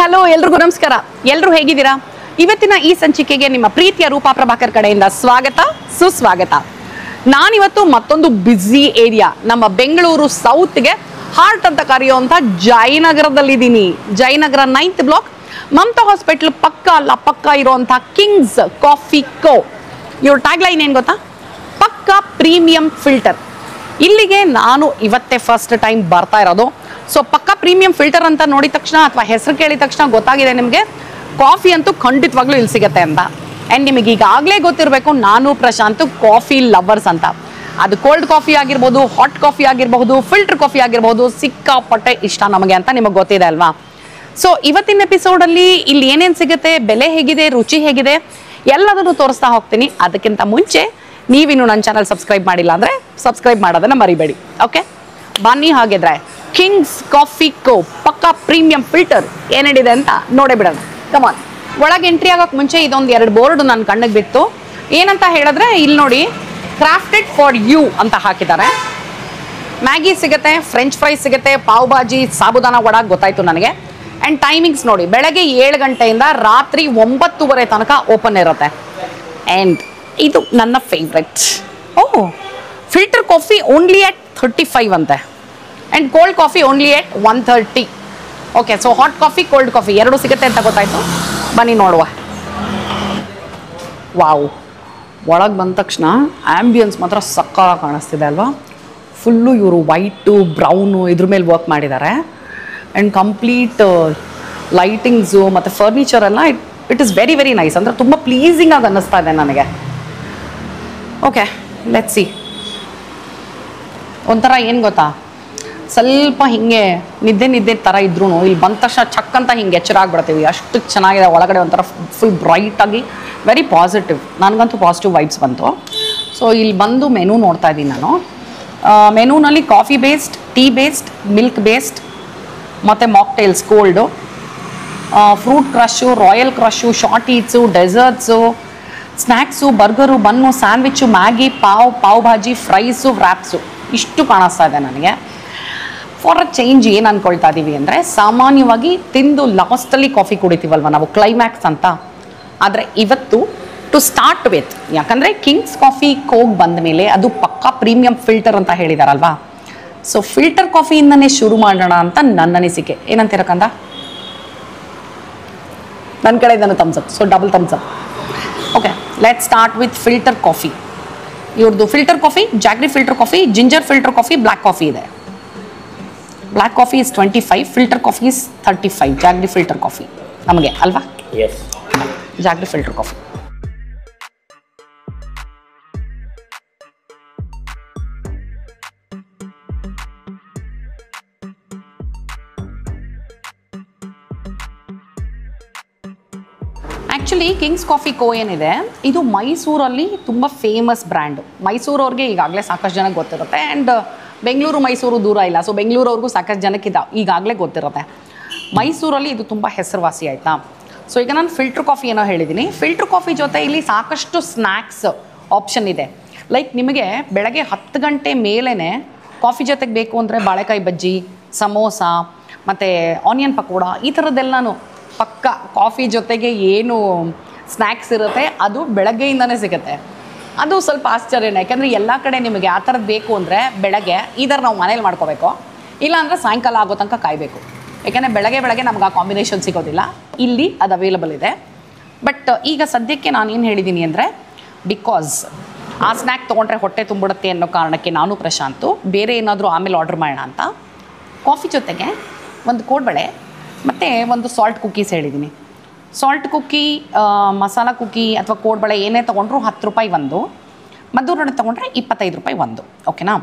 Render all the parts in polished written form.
Hello ಎಲ್ರಿಗೂ ನಮಸ್ಕಾರ. ಎಲ್ಲರೂ ಹೇಗಿದ್ದೀರಾ? ಇವತ್ತಿನ ಈ ಸಂಚಿಕೆಗೆ ನಿಮ್ಮ ಪ್ರೀತಿಯ ರೂಪಾ ಪ್ರಭಾಕರ್ ಕಡೆಯಿಂದ ಸ್ವಾಗತ ಸುಸ್ವಾಗತ. ನಾನಿವತ್ತು ಮತ್ತೊಂದು ಬ್ಯುಸಿ ಏರಿಯಾ, ನಮ್ಮ ಬೆಂಗಳೂರು ಸೌತ್ಗೆ ಹಾರ್ಟ್ ಅಂತ ಕರೆಯುವಂಥ ಜಯನಗರದಲ್ಲಿದ್ದೀನಿ. Jayanagar 9th block, Mamata hospital ಪಕ್ಕ ಇರುವಂಥ ಕಿಂಗ್ಸ್ ಕಾಫಿ ಕೋ. ಇವ್ರ ಟ್ಯಾಗ್ಲೈನ್ ಏನು ಗೊತ್ತಾ? ಪಕ್ಕಾ ಪ್ರೀಮಿಯಂ ಫಿಲ್ಟರ್. ಇಲ್ಲಿಗೆ ನಾನು ಇವತ್ತೇ ಫಸ್ಟ್ ಟೈಮ್ ಬರ್ತಾ ಇರೋದು. ಸೊ ಪಕ್ಕಾ ಪ್ರೀಮಿಯಂ ಫಿಲ್ಟರ್ ಅಂತ ನೋಡಿದ ತಕ್ಷಣ ಅಥವಾ ಹೆಸರು ಕೇಳಿದ ತಕ್ಷಣ ಗೊತ್ತಾಗಿದೆ ನಿಮಗೆ ಕಾಫಿ ಅಂತೂ ಖಂಡಿತವಾಗ್ಲೂ ಇಲ್ಲಿ ಸಿಗುತ್ತೆ ಅಂತ. ಆ್ಯಂಡ್ ನಿಮಗೆ ಈಗಾಗಲೇ ಗೊತ್ತಿರಬೇಕು, ನಾನು ಪ್ರಶಾಂತ್ ಕಾಫಿ ಲವರ್ಸ್ ಅಂತ. ಅದು ಕೋಲ್ಡ್ ಕಾಫಿ ಆಗಿರ್ಬೋದು, ಹಾಟ್ ಕಾಫಿ ಆಗಿರಬಹುದು, ಫಿಲ್ಟರ್ ಕಾಫಿ ಆಗಿರ್ಬೋದು, ಸಿಕ್ಕಾಪಟ್ಟೆ ಇಷ್ಟ ನಮಗೆ ಅಂತ ನಿಮಗೆ ಗೊತ್ತಿದೆ ಅಲ್ವಾ. ಸೊ ಇವತ್ತಿನ ಎಪಿಸೋಡಲ್ಲಿ ಇಲ್ಲಿ ಏನೇನು ಸಿಗುತ್ತೆ, ಬೆಲೆ ಹೇಗಿದೆ, ರುಚಿ ಹೇಗಿದೆ ಎಲ್ಲದನ್ನು ತೋರಿಸ್ತಾ ಹೋಗ್ತೀನಿ. ಅದಕ್ಕಿಂತ ಮುಂಚೆ ನೀವಿನ್ನು ನನ್ನ ಚಾನಲ್ ಸಬ್ಸ್ಕ್ರೈಬ್ ಮಾಡಿಲ್ಲ ಅಂದರೆ ಸಬ್ಸ್ಕ್ರೈಬ್ ಮಾಡೋದನ್ನು ಮರಿಬೇಡಿ. ಓಕೆ, ಬನ್ನಿ ಹಾಗಿದ್ರೆ ಕಿಂಗ್ಸ್ ಕಾಫಿ ಕೋ ಪಕ್ಕಾ ಪ್ರೀಮಿಯಂ ಫಿಲ್ಟರ್ ಏನೇನಿದೆ ಅಂತ ನೋಡೇ ಬಿಡೋಣ. ಕಮಾನ್. ಒಳಗೆ ಎಂಟ್ರಿ ಆಗೋಕ್ಕೆ ಮುಂಚೆ ಇದೊಂದು 2 ಬೋರ್ಡ್ ನನ್ನ ಕಣ್ಣಿಗೆ ಬಿತ್ತು. ಏನಂತ ಹೇಳಿದ್ರೆ ಇಲ್ಲಿ ನೋಡಿ, ಕ್ರಾಫ್ಟೆಡ್ ಫಾರ್ ಯು ಅಂತ ಹಾಕಿದ್ದಾರೆ. ಮ್ಯಾಗಿ ಸಿಗುತ್ತೆ, ಫ್ರೆಂಚ್ ಫ್ರೈಸ್ ಸಿಗುತ್ತೆ, ಪಾವ್ ಭಾಜಿ, ಸಾಬುದಾನ ವಡ ಗೊತ್ತಾಯ್ತು ನನಗೆ. ಆ್ಯಂಡ್ ಟೈಮಿಂಗ್ಸ್ ನೋಡಿ, ಬೆಳಗ್ಗೆ 7 ಗಂಟೆಯಿಂದ ರಾತ್ರಿ 9:30 ತನಕ ಓಪನ್ ಇರುತ್ತೆ. ಆ್ಯಂಡ್ ಇದು ನನ್ನ favourite. Filter coffee only at 35 ಅಂತೆ. And cold coffee only at 130. Okay, so hot coffee cold coffee ಎರಡೂ ಸಿಗುತ್ತೆ ಅಂತ ಗೊತ್ತಾಯ್ತು. ಬನ್ನಿ ನೋಡುವ. ವಾವ್, ಒಳಗೆ ಬಂದ ತಕ್ಷಣ ಆ್ಯಂಬಿಯನ್ಸ್ ಮಾತ್ರ ಸಕ್ಕತ್ತಾಗಿ ಕಾಣಿಸ್ತಿದೆ ಅಲ್ವಾ. ಫುಲ್ಲು ಇವರು ವೈಟು ಬ್ರೌನು ಇದ್ರ ಮೇಲೆ ವರ್ಕ್ ಮಾಡಿದ್ದಾರೆ. ಆ್ಯಂಡ್ ಕಂಪ್ಲೀಟ್ ಲೈಟಿಂಗ್ಸು ಮತ್ತು ಫರ್ನಿಚರ್ ಎಲ್ಲ it is very very nice. ಅಂದರೆ ತುಂಬ ಪ್ಲೀಸಿಂಗ್ ಆಗಿ ಅನ್ನಿಸ್ತಾ ಇದೆ ನನಗೆ. Okay, let's see. ಒಂಥರ ಏನು ಗೊತ್ತಾ, ಸ್ವಲ್ಪ ಹಿಂಗೆ ನಿದ್ದೆ ಥರ ಇದ್ರೂ ಇಲ್ಲಿ ಬಂದ ತಕ್ಷಣ ಚಕ್ ಅಂತ ಹಿಂಗೆ ಎಚ್ಚರ ಆಗ್ಬಿಡ್ತೀವಿ. ಅಷ್ಟು ಚೆನ್ನಾಗಿದೆ ಒಳಗಡೆ, ಒಂಥರ ಫುಲ್ ಬ್ರೈಟಾಗಿ ವೆರಿ ಪಾಸಿಟಿವ್. ನನಗಂತೂ ಪಾಸಿಟಿವ್ ವೈಬ್ಸ್ ಬಂತು. ಸೊ ಇಲ್ಲಿ ಬಂದು ಮೆನು ನೋಡ್ತಾ ಇದ್ದೀನಿ ನಾನು. ಮೆನುನಲ್ಲಿ coffee based, tea based, milk based ಮತ್ತು mocktails cold, fruit crush, royal crush, short eats, desserts, snacks, burger, bun, sandwich, Maggi, pav bhaji, fries, wraps ಇಷ್ಟು ಕಾಣಿಸ್ತಾ ಇದೆ ನನಗೆ. ಫಾರ್ ಅ ಚೇಂಜ್ ಏನು ಅಂದ್ಕೊಳ್ತಾ ಇದ್ದೀವಿ ಅಂದರೆ, ಸಾಮಾನ್ಯವಾಗಿ ತಿಂದು ಲಾಸ್ಟಲ್ಲಿ ಕಾಫಿ ಕುಡಿತೀವಲ್ವ ನಾವು, ಕ್ಲೈಮ್ಯಾಕ್ಸ್ ಅಂತ. ಆದರೆ ಇವತ್ತು ಟು ಸ್ಟಾರ್ಟ್ ವಿತ್, ಯಾಕಂದರೆ ಕಿಂಗ್ಸ್ ಕಾಫಿ ಕೋಗ್ ಬಂದ ಮೇಲೆ ಅದು ಪಕ್ಕಾ ಪ್ರೀಮಿಯಂ ಫಿಲ್ಟರ್ ಅಂತ ಹೇಳಿದಾರಲ್ವಾ. ಸೊ ಫಿಲ್ಟರ್ ಕಾಫಿಯಿಂದನೇ ಶುರು ಮಾಡೋಣ ಅಂತ ನನ್ನ ಅನಿಸಿಕೆ. ಏನಂತೀರ ಕಂದ? ನನ್ನ ಕಡೆ ಇದನ್ನು thumbs up, so double thumbs up. Okay, let start with filter coffee. ಇವ್ರದ್ದು filter coffee, jaggery filter coffee, ginger filter coffee, black coffee ಇದೆ. Black coffee is 25, filter coffee is 35. Jaggery filter coffee ನಮಗೆ ಅಲ್ವಾ? Yes, jaggery filter coffee. Actually Kings coffee co ಏನಿದೆ, ಇದು ಮೈಸೂರಲ್ಲಿ ತುಂಬ famous brand. ಮೈಸೂರವ್ರಿಗೆ ಈಗಾಗಲೇ ಸಾಕಷ್ಟು ಜನಕ್ಕೆ ಗೊತ್ತಿರುತ್ತೆ. ಆ್ಯಂಡ್ ಬೆಂಗಳೂರು ಮೈಸೂರು ದೂರ ಇಲ್ಲ, ಸೊ ಬೆಂಗಳೂರವ್ರಿಗೂ ಸಾಕಷ್ಟು ಜನಕ್ಕೆ ಈಗಾಗಲೇ ಗೊತ್ತಿರುತ್ತೆ. ಮೈಸೂರಲ್ಲಿ ಇದು ತುಂಬ ಹೆಸರುವಾಸಿ ಆಯಿತಾ. ಸೊ ಈಗ ನಾನು ಫಿಲ್ಟರ್ ಕಾಫಿ ಏನೋ ಹೇಳಿದ್ದೀನಿ. ಫಿಲ್ಟರ್ ಕಾಫಿ ಜೊತೆ ಇಲ್ಲಿ ಸಾಕಷ್ಟು ಸ್ನ್ಯಾಕ್ಸ್ ಆಪ್ಷನ್ ಇದೆ. ಲೈಕ್ ನಿಮಗೆ ಬೆಳಗ್ಗೆ 10 ಗಂಟೆ ಮೇಲೇ ಕಾಫಿ ಜೊತೆಗೆ ಬೇಕು ಅಂದರೆ ಬಾಳೆಕಾಯಿ ಬಜ್ಜಿ, ಸಮೋಸ ಮತ್ತು ಆನಿಯನ್ ಪಕೋಡ ಈ ಥರದ್ದೆಲ್ಲನೂ ಪಕ್ಕ ಕಾಫಿ ಜೊತೆಗೆ ಏನು ಸ್ನ್ಯಾಕ್ಸ್ ಇರುತ್ತೆ ಅದು ಬೆಳಗ್ಗೆಯಿಂದನೇ ಸಿಗುತ್ತೆ. ಅದು ಸ್ವಲ್ಪ ಆಶ್ಚರ್ಯನೇ, ಯಾಕೆಂದರೆ ಎಲ್ಲ ಕಡೆ ನಿಮಗೆ ಆ ಥರದ್ದು ಬೇಕು ಅಂದರೆ ಬೆಳಗ್ಗೆ ಇದರ ನಾವು ಮನೇಲಿ ಮಾಡ್ಕೋಬೇಕು, ಇಲ್ಲಾಂದರೆ ಸಾಯಂಕಾಲ ಆಗೋ ತನಕ ಕಾಯಬೇಕು. ಯಾಕೆಂದರೆ ಬೆಳಗ್ಗೆ ನಮ್ಗೆ ಆ ಕಾಂಬಿನೇಷನ್ ಸಿಗೋದಿಲ್ಲ. ಇಲ್ಲಿ ಅದು ಅವೈಲಬಲ್ ಇದೆ. ಬಟ್ ಈಗ ಸದ್ಯಕ್ಕೆ ನಾನೇನು ಹೇಳಿದ್ದೀನಿ ಅಂದರೆ, ಬಿಕಾಸ್ ಆ ಸ್ನ್ಯಾಕ್ ತೊಗೊಂಡ್ರೆ ಹೊಟ್ಟೆ ತುಂಬಿಡುತ್ತೆ ಅನ್ನೋ ಕಾರಣಕ್ಕೆ ನಾನು ಪ್ರಶಾಂತು ಬೇರೆ ಏನಾದರೂ ಆಮೇಲೆ ಆರ್ಡ್ರ್ ಮಾಡೋಣ ಅಂತ ಕಾಫಿ ಜೊತೆಗೆ ಒಂದು ಕೋಡ್ಬಳೆ ಮತ್ತು ಒಂದು ಸಾಲ್ಟ್ ಕುಕ್ಕೀಸ್ ಹೇಳಿದ್ದೀನಿ. ಸಾಲ್ಟ್ ಕುಕ್ಕಿ, ಮಸಾಲ ಕುಕ್ಕಿ ಅಥವಾ ಕೋಡ್ಬಳೆ ಏನೇ ತೊಗೊಂಡ್ರು 10 ರೂಪಾಯಿ ಒಂದು, ಮದ್ದೂರೊಡೆ ತೊಗೊಂಡ್ರೆ 25 ರೂಪಾಯಿ ಒಂದು. ಓಕೆನಾ?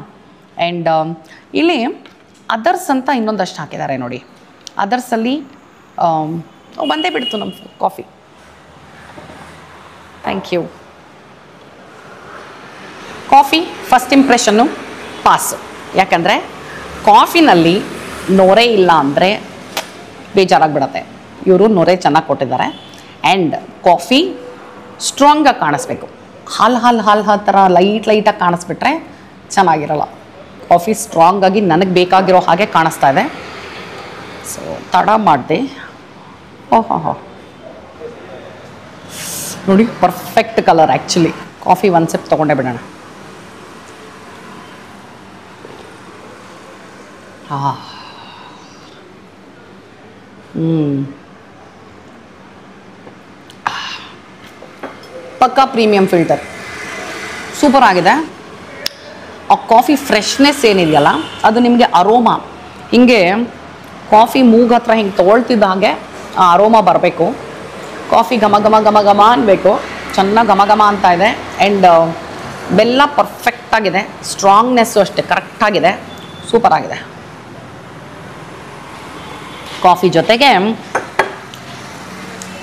ಆ್ಯಂಡ್ ಇಲ್ಲಿ ಅದರ್ಸ್ ಅಂತ ಇನ್ನೊಂದಷ್ಟು ಹಾಕಿದ್ದಾರೆ ನೋಡಿ. ಅದರ್ಸಲ್ಲಿ ಬಂದೇ ಬಿಡ್ತು ನಮ್ಮ coffee. Thank you. Coffee first ಇಂಪ್ರೆಷನ್ನು ಪಾಸ್. ಯಾಕಂದರೆ ಕಾಫಿನಲ್ಲಿ ನೊರೆ ಇಲ್ಲ ಅಂದರೆ ಬೇಜಾರಾಗಿಬಿಡತ್ತೆ. ಇವರು ನೊರೆ ಚೆನ್ನಾಗಿ ಕೊಟ್ಟಿದ್ದಾರೆ. ಆ್ಯಂಡ್ ಕಾಫಿ ಸ್ಟ್ರಾಂಗಾಗಿ ಕಾಣಿಸ್ಬೇಕು. ಹಾಲು ಥರ ಲೈಟಾಗಿ ಕಾಣಿಸ್ಬಿಟ್ರೆ ಚೆನ್ನಾಗಿರಲ್ಲ. ಕಾಫಿ ಸ್ಟ್ರಾಂಗಾಗಿ ನನಗೆ ಬೇಕಾಗಿರೋ ಹಾಗೆ ಕಾಣಿಸ್ತಾ ಇದೆ. ಸೊ ತಡ ಮಾಡಿದೆ, ಓಹೋ ನೋಡಿ, ಪರ್ಫೆಕ್ಟ್ ಕಲರ್. ಆ್ಯಕ್ಚುಲಿ ಕಾಫಿ ಒಂದು ಸಿಪ್ ತೊಗೊಂಡೇ ಬಿಡೋಣ. ಪಕ್ಕಾ ಪ್ರೀಮಿಯಂ ಫಿಲ್ಟರ್, ಸೂಪರ್ ಆಗಿದೆ. ಆ ಕಾಫಿ ಫ್ರೆಶ್ನೆಸ್ ಏನಿದೆಯಲ್ಲ ಅದು ನಿಮಗೆ ಅರೋಮಾ, ಹಿಂಗೆ ಕಾಫಿ ಮೂಗ್ ಹತ್ರ ಹಿಂಗೆ ತೊಗೊಳ್ತಿದ್ದ ಹಾಗೆ ಆ ಅರೋಮಾ ಬರಬೇಕು. ಕಾಫಿ ಘಮ ಘಮ ಘಮ ಘಮ ಅನ್ಬೇಕು, ಚೆನ್ನಾಗಿ ಘಮ ಘಮ ಅಂತ ಇದೆ. ಆ್ಯಂಡ್ ಬೆಲ್ಲ ಪರ್ಫೆಕ್ಟಾಗಿದೆ, ಸ್ಟ್ರಾಂಗ್ನೆಸ್ಸು ಅಷ್ಟೇ ಕರೆಕ್ಟಾಗಿದೆ, ಸೂಪರ್ ಆಗಿದೆ. ಕಾಫಿ ಜೊತೆಗೆ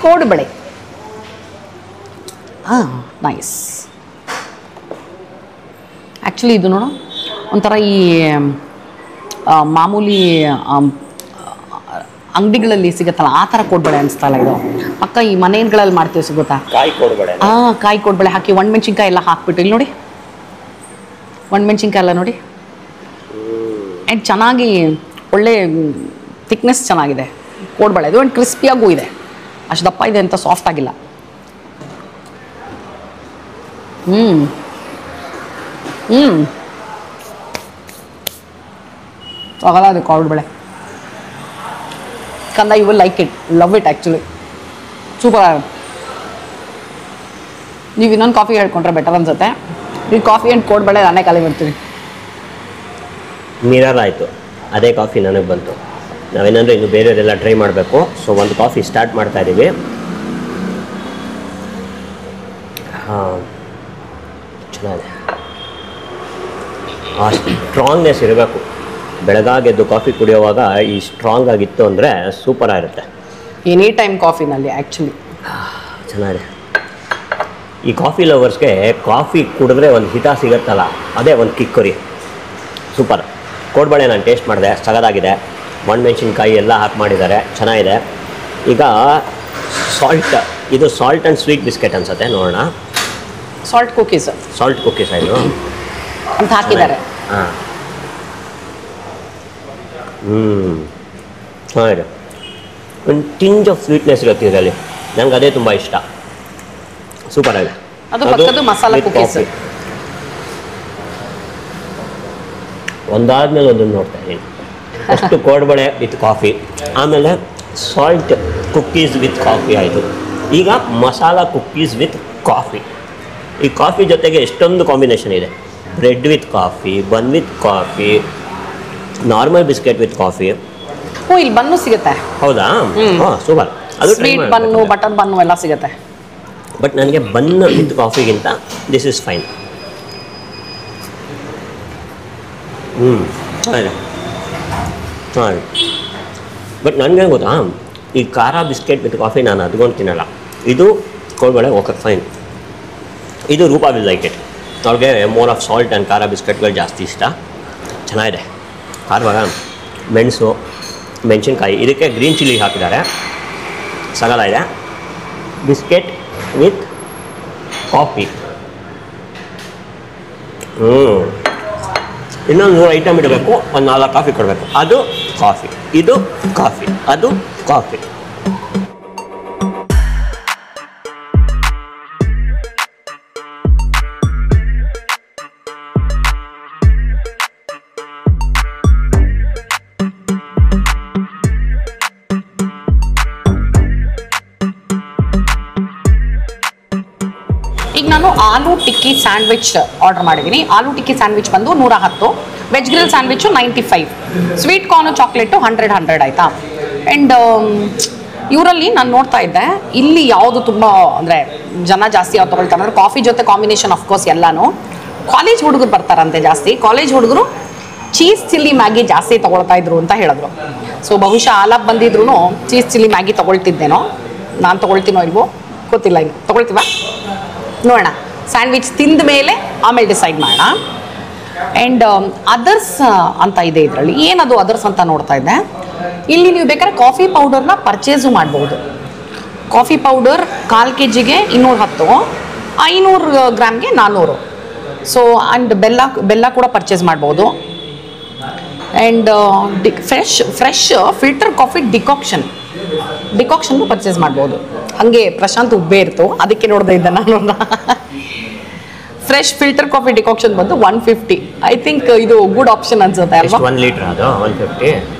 ಕೋಡುಬಳೆ, ನೈಸ್. ಆ್ಯಕ್ಚುಲಿ ಇದು ನೋಡು, ಒಂಥರ ಈ ಮಾಮೂಲಿ ಅಂಗಡಿಗಳಲ್ಲಿ ಸಿಗುತ್ತಲ್ಲ ಆ ಥರ ಕೋಡುಬಳೆ ಅನಿಸ್ತಲ್ಲ ಇದು. ಪಕ್ಕ ಈ ಮನೆಗಳಲ್ಲಿ ಮಾಡ್ತೀವಿ, ಸಿಗುತ್ತಾ? ಕಾಯಿ ಕೋಡುಬಳೆ. ಕಾಯಿ ಕೋಡುಬಳೆ ಹಾಕಿ ಒಣಮೆಣ್ಸಿನ್ಕಾಯಿ ಎಲ್ಲ ಹಾಕ್ಬಿಟ್ಟು, ಇಲ್ಲಿ ನೋಡಿ ಒಣಮೆಣ್ಸಿನ್ಕಾಯಿ ಎಲ್ಲ ನೋಡಿ. ಆ್ಯಂಡ್ ಚೆನ್ನಾಗಿ ಒಳ್ಳೆ ಥಿಕ್ನೆಸ್ ಚೆನ್ನಾಗಿದೆ ಕೋಡುಬಳೆ. ಇದು ಆ್ಯಂಡ್ ಕ್ರಿಸ್ಪಿಯಾಗೂ ಇದೆ, ಅಷ್ಟು ದಪ್ಪ ಇದೆ ಅಂತ ಸಾಫ್ಟ್ ಆಗಿಲ್ಲ. ಆಗಲ್ಲ ಅದು ಕೋಡುಬಳೆ. ಕಂದ, you will like it, love it actually, super ಆಗುತ್ತೆ. ನೀವು ಇನ್ನೊಂದು ಕಾಫಿ ಹೇಳ್ಕೊಂಡ್ರೆ ಬೆಟರ್ ಅನ್ಸುತ್ತೆ. ಈ ಕಾಫಿ ಆ್ಯಂಡ್ ಕೋಡುಬಳೆ ನಾನೇ ಖಾಲಿ ಮಾಡ್ತೀನಿ. ಮಿರರ್ ಆಯಿತು, ಅದೇ ಕಾಫಿ ನನಗೆ ಬಂತು. ನಾವೇನಂದರೆ ಇನ್ನು ಬೇರೆಯವರೆಲ್ಲ ಟ್ರೈ ಮಾಡಬೇಕು. ಸೊ ಒಂದು ಕಾಫಿ ಸ್ಟಾರ್ಟ್ ಮಾಡ್ತಾ ಇದ್ದೀವಿ. ಚೆನ್ನಾಗಿದೆ, ಆ ಸ್ಟ್ರಾಂಗ್ನೆಸ್ ಇರಬೇಕು. ಬೆಳಗಾಗೆದ್ದು ಕಾಫಿ ಕುಡಿಯೋವಾಗ ಈ ಸ್ಟ್ರಾಂಗ್ ಆಗಿತ್ತು ಅಂದರೆ ಸೂಪರ್ ಆಗಿರುತ್ತೆ. ಎನಿ ಟೈಮ್ ಕಾಫಿನಲ್ಲಿ ಆ್ಯಕ್ಚುಲಿ ಚೆನ್ನಾಗಿದೆ. ಈ ಕಾಫಿ ಲವರ್ಸ್ಗೆ ಕಾಫಿ ಕುಡಿದ್ರೆ ಒಂದು ಹಿತ ಸಿಗುತ್ತಲ್ಲ, ಅದೇ ಒಂದು ಕಿಕ್ಕುರಿ, ಸೂಪರ್. ಕೋಡುಬಳೆ ನಾನು ಟೇಸ್ಟ್ ಮಾಡಿದೆ, ಸಗದಾಗಿದೆ. ಒಣಮೆಣ್ಸಿನ್ಕಾಯಿ ಎಲ್ಲ ಹಾಕಿ ಮಾಡಿದ್ದಾರೆ, ಚೆನ್ನಾಗಿದೆ. ಈಗ ಸಾಲ್ಟ್, ಇದು ಸಾಲ್ಟ್ ಆ್ಯಂಡ್ ಸ್ವೀಟ್ ಬಿಸ್ಕೆಟ್ ಅನ್ಸುತ್ತೆ, ನೋಡೋಣ. ಸಾಲ್ಟ್ ಕುಕೀಸ್ ಇದು ಅಂತ ಹಾಕಿದ್ದಾರೆ. ಹಾಂ, ಚೆನ್ನಾಗಿದೆ. ಒಂದು ಟಿಂಜ್ ಆಫ್ ಸ್ವೀಟ್ನೆಸ್ ಇರುತ್ತೆ ಇದರಲ್ಲಿ, ನಂಗೆ ಅದೇ ತುಂಬ ಇಷ್ಟ. ಸೂಪರ್ ಆಗಿದೆ. ಅದು ಪಕ್ಕದ ಮಸಾಲಾ ಕುಕೀಸ್. ಒಂದಾದ್ಮೇಲೆ ಒಂದನ್ನು ನೋಡ್ತಾ ಇದ್ದೀನಿ. ಫಸ್ಟು ಕೋಡುಬಳೆ ವಿತ್ ಕಾಫಿ, ಆಮೇಲೆ ಸಾಲ್ಟ್ ಕುಕ್ಕೀಸ್ ವಿತ್ ಕಾಫಿ ಆಯಿತು, ಈಗ ಮಸಾಲಾ ಕುಕ್ಕೀಸ್ ವಿತ್ ಕಾಫಿ. ಈ ಕಾಫಿ ಜೊತೆಗೆ ಎಷ್ಟೊಂದು ಕಾಂಬಿನೇಷನ್ ಇದೆ. Bread with coffee, bun with coffee, normal biscuit with coffee. ಇಲ್ಲಿ ಬನ್ನು ಸಿಗುತ್ತೆ. ಹೌದಾ? ಹಾಂ, ಸೂಪರ್. ಅದು ಸ್ವೀಟ್ ಬನ್ನು, ಬಟರ್ ಬನ್ನು ಎಲ್ಲ ಸಿಗುತ್ತೆ. ಬಟ್ ನನಗೆ ಬನ್ ವಿತ್ ಕಾಫಿಗಿಂತ ದಿಸ್ ಇಸ್ ಫೈನ್. ಹಾಗೆ ಹಾಂ, ಬಟ್ ನನಗೆ ಗೊತ್ತಾ, ಈ ಖಾರ ಬಿಸ್ಕೆಟ್ ವಿತ್ ಕಾಫಿ ನಾನು ಅದ್ಕೊಂಡು ತಿನ್ನಲ್ಲ. ಇದು ಕೋಡುಬಳೆ ಓಕೆ ಫೈನ್. ಇದು ರೂಪಾ ವಿಲ್ ಲೈಕ್ ಇಟ್. ಅವ್ರಿಗೆ ಮೋರ್ ಆಫ್ ಸಾಲ್ಟ್ ಆ್ಯಂಡ್ ಖಾರ ಬಿಸ್ಕೆಟ್ಗಳು ಜಾಸ್ತಿ ಇಷ್ಟ. ಚೆನ್ನಾಗಿದೆ. ಖಾರವಾಗ ಮೆಣಸು, ಮೆಣಸಿನ್ಕಾಯಿ, ಇದಕ್ಕೆ ಗ್ರೀನ್ ಚಿಲ್ಲಿ ಹಾಕಿದ್ದಾರೆ, ಸಗಲ ಇದೆ. Biscuit with coffee. ಇನ್ನೊಂದು 3 ಐಟಮ್ ಇಡಬೇಕು, ಒಂದು 4 ಕಾಫಿ ಕೊಡಬೇಕು. ಅದು ಕಾಫಿ, ಇದು ಕಾಫಿ, ಅದು ಕಾಫಿ. ಈಗ ನಾನು ಆಲೂ ಟಿಕ್ಕಿ ಸ್ಯಾಂಡ್ವಿಚ್ ಆರ್ಡರ್ ಮಾಡಿದ್ದೀನಿ. ಆಲೂ ಟಿಕ್ಕಿ ಸ್ಯಾಂಡ್ವಿಚ್ ಬಂದು 110, veg grill sandwich 95, sweet corn chocolate 100 ಆಯಿತಾ. ಆ್ಯಂಡ್ ಇವರಲ್ಲಿ ನಾನು ನೋಡ್ತಾ ಇದ್ದೆ, ಇಲ್ಲಿ ಯಾವುದು ತುಂಬ ಅಂದರೆ ಜನ ಜಾಸ್ತಿ ಯಾವ್ದು ತೊಗೊಳ್ತಾರೆ ಅಂದರೆ ಕಾಫಿ ಜೊತೆ ಕಾಂಬಿನೇಷನ್ ಆಫ್ಕೋರ್ಸ್ ಎಲ್ಲನೂ. ಕಾಲೇಜ್ ಹುಡುಗರು ಬರ್ತಾರಂತೆ ಜಾಸ್ತಿ. ಕಾಲೇಜ್ ಹುಡುಗರು ಚೀಸ್ ಚಿಲ್ಲಿ ಮ್ಯಾಗಿ ಜಾಸ್ತಿ ತೊಗೊಳ್ತಾ ಇದ್ರು ಅಂತ ಹೇಳಿದ್ರು. ಸೊ ಬಹುಶಃ ಆಲಾಪ್ ಬಂದಿದ್ರು ಚೀಸ್ ಚಿಲ್ಲಿ ಮ್ಯಾಗಿ ತೊಗೊಳ್ತಿದ್ದೇನೋ. ನಾನು ತೊಗೊಳ್ತೀನೋ ಇಲ್ವೋ ಗೊತ್ತಿಲ್ಲ, ಇನ್ನು ತೊಗೊಳ್ತೀವ ನೋಡೋಣ. ಸ್ಯಾಂಡ್ವಿಚ್ ತಿಂದ ಮೇಲೆ ಆಮೇಲೆ ಡಿಸೈಡ್ ಮಾಡೋಣ. ಆ್ಯಂಡ್ ಅದರ್ಸ್ ಅಂತ ಇದೆ ಇದರಲ್ಲಿ. ಏನದು ಅದರ್ಸ್ ಅಂತ ನೋಡ್ತಾ ಇದ್ದೆ. ಇಲ್ಲಿ ನೀವು ಬೇಕಾದ್ರೆ ಕಾಫಿ ಪೌಡರ್ನ ಪರ್ಚೇಸು ಮಾಡ್ಬೋದು. Coffee powder 1/4 kgಗೆ 210, 500 ಗ್ರಾಮ್ಗೆ 400. ಸೊ ಆ್ಯಂಡ್ ಬೆಲ್ಲ ಕೂಡ ಪರ್ಚೇಸ್ ಮಾಡ್ಬೋದು. And fresh filter coffee decoction decoction purchase ಮಾಡ್ಬೋದು. ಹಾಗೆ ಪ್ರಶಾಂತ್ ಉಬ್ಬೆ ಇರ್ತು, ಅದಕ್ಕೆ ನೋಡ್ದೆ ಇದ್ದೆ ನಾನು. ಫ್ರೆಶ್ ಫಿಲ್ಟರ್ ಕಾಫಿ ಡಿಕಾಕ್ಷನ್ ಬಂದು 150. ಐ ಥಿಂಕ್ ಇದು ಗುಡ್ ಆಪ್ಷನ್ ಅನ್ಸುತ್ತೆ ಅಲ್ವಾ? 1 ಲೀಟರ್ ಅದು 150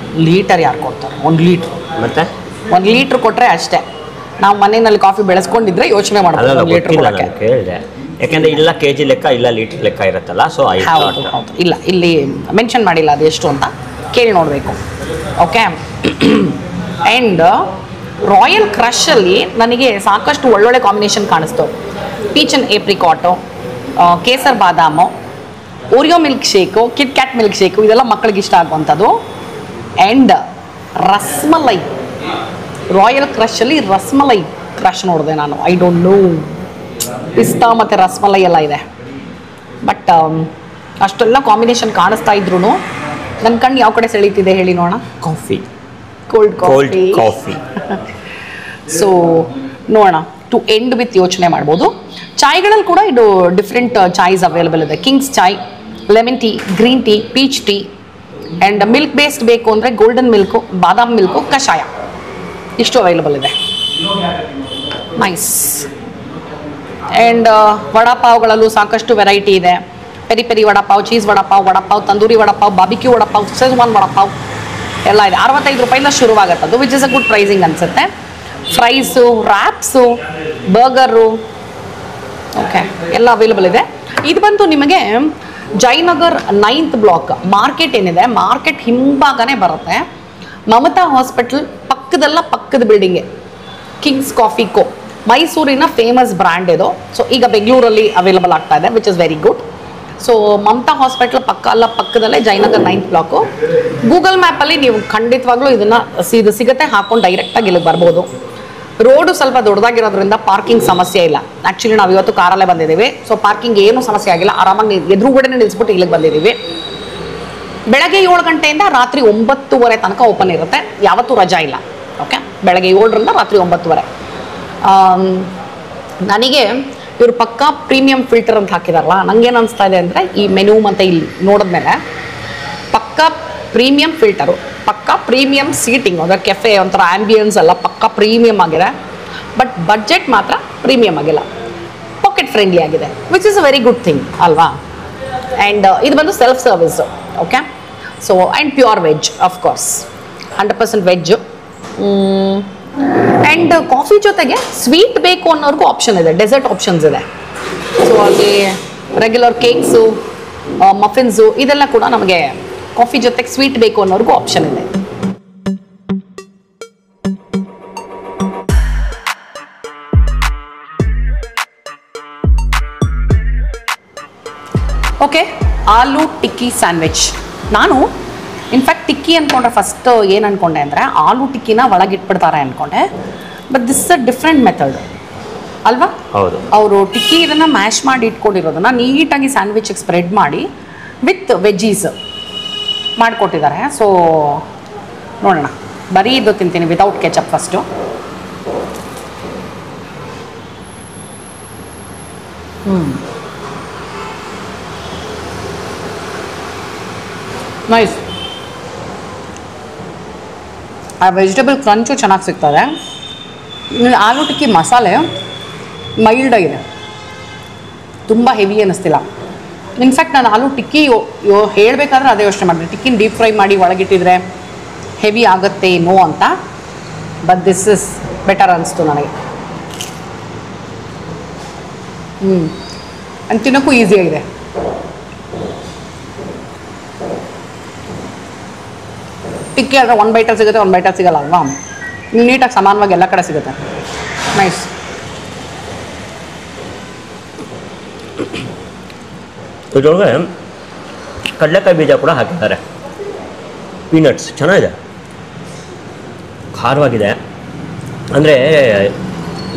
ಲೀಟರ್ ಯಾರು ಕೊಡ್ತಾರೆ? 1 ಲೀಟ್ರ್. ಮತ್ತೆ 1 ಲೀಟ್ರ್ ಕೊಟ್ಟರೆ ಅಷ್ಟೇ. ನಾವು ಮನೆಯಲ್ಲಿ ಕಾಫಿ ಬೆಳೆಸ್ಕೊಂಡಿದ್ರೆ ಯೋಚನೆ ಮಾಡ್ಬೋದು 1 ಲೀಟ್ರ್ ಕೊಡೋಕ್ಕೆ. ಕೇಳಿದೆ, ಯಾಕೆಂದ್ರೆ ಇಲ್ಲ ಕೆಜಿ ಲೆಕ್ಕ ಇಲ್ಲ ಲೀಟರ್ ಲೆಕ್ಕ ಇರುತ್ತಲ್ಲ, ಸೊ ಹೌದು ಹೌದು. ಇಲ್ಲ, ಇಲ್ಲಿ ಮೆನ್ಷನ್ ಮಾಡಿಲ್ಲ ಅದು ಎಷ್ಟು ಅಂತ, ಕೇಳಿ ನೋಡಬೇಕು. ಓಕೆ. ಆ್ಯಂಡ್ ರಾಯಲ್ ಕ್ರಷಲ್ಲಿ ನನಗೆ ಸಾಕಷ್ಟು ಒಳ್ಳೊಳ್ಳೆ ಕಾಂಬಿನೇಷನ್ ಕಾಣಿಸ್ತು. Peach and apricot, kesar badam, Oreo milkshake, KitKat milkshake, ಇದೆಲ್ಲ ಮಕ್ಕಳಿಗೆ ಇಷ್ಟ ಆಗುವಂಥದ್ದು. ಆ್ಯಂಡ್ ರಸ್ಮಲೈ, ರಾಯಲ್ ಕ್ರಷಲ್ಲಿ ರಸ್ಮಲೈ ಕ್ರಷ್ ನೋಡಿದೆ ನಾನು. ಐ ಡೋಂಟ್ ನೋ, ಪಿಸ್ತಾ ಮತ್ತು ರಸ್ಮಲೈ ಎಲ್ಲ ಇದೆ. ಬಟ್ ಅಷ್ಟೆಲ್ಲ ಕಾಂಬಿನೇಷನ್ ಕಾಣಿಸ್ತಾ ಇದ್ರು ನನ್ನ ಕಣ್ಣು ಯಾವ ಕಡೆ ಸೆಳೀತಿದೆ ಹೇಳಿ ನೋಡೋಣ? Coffee, cold coffee. ಸೊ ನೋಡೋಣ, ಟು ಎಂಡ್ ವಿತ್ ಯೋಚನೆ ಮಾಡ್ಬೋದು. ಚಾಯ್ಗಳಲ್ಲಿ ಕೂಡ ಇದು ಡಿಫ್ರೆಂಟ್ ಚಾಯ್ಸ್ ಅವೈಲೇಬಲ್ ಇದೆ. Kings chai, lemon tea, green tea, peach tea, and milk based ಬೇಕು ಅಂದರೆ ಗೋಲ್ಡನ್ ಮಿಲ್ಕು, ಬಾದಾಮ್ ಮಿಲ್ಕು, ಕಷಾಯ, ಇಷ್ಟು ಅವೈಲೇಬಲ್ ಇದೆ. ನೈಸ್. ಆ್ಯಂಡ್ ವಡಾಪಾವ್ಗಳಲ್ಲೂ ಸಾಕಷ್ಟು ವೆರೈಟಿ ಇದೆ. Peri peri vada pav, cheese vada pav, tandoori vada pav, barbecue vada pav, schezwan vada pav ಎಲ್ಲ ಇದೆ. 65 ರೂಪಾಯಿಂದ ಶುರುವಾಗುತ್ತದು, which is a good pricing ಅನಿಸುತ್ತೆ. ಫ್ರೈಸು, ರ್ಯಾಪ್ಸು, ಬರ್ಗರು, ಓಕೆ, ಎಲ್ಲ ಅವೈಲೇಬಲ್ ಇದೆ. ಇದು ಬಂದು ನಿಮಗೆ ಜಯನಗರ್ 9th ಬ್ಲಾಕ್ ಮಾರ್ಕೆಟ್ ಏನಿದೆ, ಮಾರ್ಕೆಟ್ ಹಿಂಭಾಗನೇ ಬರುತ್ತೆ. ಮಮತಾ ಹಾಸ್ಪಿಟಲ್ ಪಕ್ಕದ ಬಿಲ್ಡಿಂಗ್ಗೆ ಕಿಂಗ್ಸ್ ಕಾಫಿ ಕೋ, ಮೈಸೂರಿನ ಫೇಮಸ್ ಬ್ರ್ಯಾಂಡ್ ಇದು. ಸೊ ಈಗ ಬೆಂಗಳೂರಲ್ಲಿ ಅವೈಲೇಬಲ್ ಆಗ್ತಾ ಇದೆ, which is very good. So Mamata hospital ಪಕ್ಕದಲ್ಲೇ ಜಯನಗರ್ 9th ಬ್ಲಾಕು. ಗೂಗಲ್ ಮ್ಯಾಪಲ್ಲಿ ನೀವು ಖಂಡಿತವಾಗ್ಲೂ ಇದನ್ನು ಇದು ಸಿಗುತ್ತೆ, ಹಾಕೊಂಡು ಡೈರೆಕ್ಟಾಗಿ ಇಲ್ಲಿಗೆ ಬರ್ಬೋದು. ರೋಡು ಸ್ವಲ್ಪ ದೊಡ್ಡದಾಗಿರೋದ್ರಿಂದ ಪಾರ್ಕಿಂಗ್ ಸಮಸ್ಯೆ ಇಲ್ಲ. ಆ್ಯಕ್ಚುಲಿ ನಾವು ಇವತ್ತು ಕಾರಲ್ಲೇ ಬಂದಿದ್ದೀವಿ, ಸೊ ಪಾರ್ಕಿಂಗ್ ಏನೂ ಸಮಸ್ಯೆ ಆಗಿಲ್ಲ. ಆರಾಮಾಗಿ ಎದುರುಗಡೆನೇ ನಿಲ್ಲಿಸ್ಬಿಟ್ಟು ಇಲ್ಲಿಗೆ ಬಂದಿದ್ದೀವಿ. ಬೆಳಗ್ಗೆ 7 ಗಂಟೆಯಿಂದ ರಾತ್ರಿ 9:30 ತನಕ ಓಪನ್ ಇರುತ್ತೆ, ಯಾವತ್ತೂ ರಜಾ ಇಲ್ಲ. ಓಕೆ, ಬೆಳಗ್ಗೆ 7ರಿಂದ ರಾತ್ರಿ 9:30. ನನಗೆ ಇವರು ಪಕ್ಕಾ ಪ್ರೀಮಿಯಂ ಫಿಲ್ಟರ್ ಅಂತ ಹಾಕಿದಾರಲ್ಲ, ನನಗೇನು ಅನಿಸ್ತಾ ಇದೆ ಅಂದರೆ ಈ ಮೆನು ಮತ್ತು ಇಲ್ಲಿ ನೋಡಿದ್ಮೇಲೆ ಪಕ್ಕಾ ಪ್ರೀಮಿಯಂ ಫಿಲ್ಟರು, ಪಕ್ಕಾ ಪ್ರೀಮಿಯಂ ಸೀಟಿಂಗ್, ಅದರ ಕೆಫೆ ಒಂಥರ ಆ್ಯಂಬಿಯನ್ಸ್ ಎಲ್ಲ ಪಕ್ಕಾ ಪ್ರೀಮಿಯಮ್ ಆಗಿದೆ. ಬಟ್ ಬಡ್ಜೆಟ್ ಮಾತ್ರ ಪ್ರೀಮಿಯಮ್ ಆಗಿಲ್ಲ, ಪಾಕೆಟ್ ಫ್ರೆಂಡ್ಲಿ ಆಗಿದೆ, which is a very good thing ಅಲ್ವಾ. ಆ್ಯಂಡ್ ಇದು ಬಂದು self service. Okay, so and pure veg, of course 100% veg. And coffee ಜೊತೆಗೆ ಸ್ವೀಟ್ ಬೇಕು ಅನ್ನೋರ್ಗೂ ಆಪ್ಷನ್ ಇದೆ, ಡೆಸರ್ಟ್ ಆಪ್ಷನ್ಸ್ ಇದೆ. ಸೊ ಅಲ್ಲಿ ರೆಗ್ಯುಲರ್ ಕೇಕ್ಸು, ಮಫಿನ್ಸು ಇದೆಲ್ಲ ಕೂಡ ನಮಗೆ ಕಾಫಿ ಜೊತೆಗೆ ಸ್ವೀಟ್ ಬೇಕು ಅನ್ನೋರ್ಗೂ ಆಪ್ಷನ್ ಇದೆ. ಓಕೆ, ಆಲೂ ಟಿಕ್ಕಿ ಸ್ಯಾಂಡ್ವಿಚ್. ನಾನು ಇನ್ಫ್ಯಾಕ್ಟ್ ಟಿಕ್ಕಿ ಅಂದ್ಕೊಂಡ್ರೆ ಫಸ್ಟ್ ಏನು ಅಂದ್ಕೊಂಡೆ ಅಂದರೆ ಆಲೂ ಟಿಕ್ಕಿನ ಒಳಗಿಟ್ಬಿಡ್ತಾರೆ ಅಂದ್ಕೊಂಡೆ. But this is a different method ಅಲ್ವಾ? ಹೌದು. ಅವರು ಟಿಕ್ಕಿ ಇದನ್ನು ಮ್ಯಾಶ್ ಮಾಡಿ ಇಟ್ಕೊಂಡಿರೋದನ್ನು ನೀಟಾಗಿ ಸ್ಯಾಂಡ್ವಿಚಿಗೆ ಸ್ಪ್ರೆಡ್ ಮಾಡಿ ವಿತ್ ವೆಜ್ಜೀಸ್ ಮಾಡಿಕೊಟ್ಟಿದ್ದಾರೆ. ಸೊ ನೋಡೋಣ, ಬರೀ ಇದು ತಿಂತೀನಿ ವಿತೌಟ್ ಕೆಚಪ್ ಫಸ್ಟು. ನೈಸ್. ಆ ವೆಜಿಟೇಬಲ್ ಕ್ರಂಚು ಚೆನ್ನಾಗಿ ಸಿಗ್ತದೆ. ಆಲೂ ಟಿಕ್ಕಿ ಮಸಾಲೆ ಮೈಲ್ಡಾಗಿದೆ, ತುಂಬ ಹೆವಿ ಅನ್ನಿಸ್ತಿಲ್ಲ. ಇನ್ಫ್ಯಾಕ್ಟ್ ನಾನು ಆಲೂ ಟಿಕ್ಕಿ ಹೇಳಬೇಕಾದ್ರೆ ಅದೇ ಯೋಚನೆ ಮಾಡಿದೆ, ಟಿಕ್ಕಿನ ಡೀಪ್ ಫ್ರೈ ಮಾಡಿ ಒಳಗಿಟ್ಟಿದ್ರೆ ಹೆವಿ ಆಗುತ್ತೆ ಏನೋ ಅಂತ. ಬಟ್ ದಿಸ್ ಇಸ್ ಬೆಟರ್ ಅನಿಸ್ತು ನನಗೆ. ಅಂತ ತಿನ್ನೋಕ್ಕೂ ಈಸಿಯಾಗಿದೆ. ಟಿಕ್ಕಿ ಆದರೆ 1 ಬೈಟಲ್ಲಿ ಸಿಗುತ್ತೆ, 1 ಬೈಟಲ್ಲಿ ಸಿಗಲ್ಲ ಅಲ್ವಾ? ನೀಟಾಗಿ ಸಮಾನವಾಗಿ ಎಲ್ಲ ಕಡೆ ಸಿಗುತ್ತೆ. ನೈಸ್. ಇದ್ರೊಳಗೆ ಕಡಲೆಕಾಯಿ ಬೀಜ ಕೂಡ ಹಾಕಿದ್ದಾರೆ, ಪೀನಟ್ಸ್. ಚೆನ್ನಾಗಿದೆ, ಖಾರವಾಗಿದೆ. ಅಂದರೆ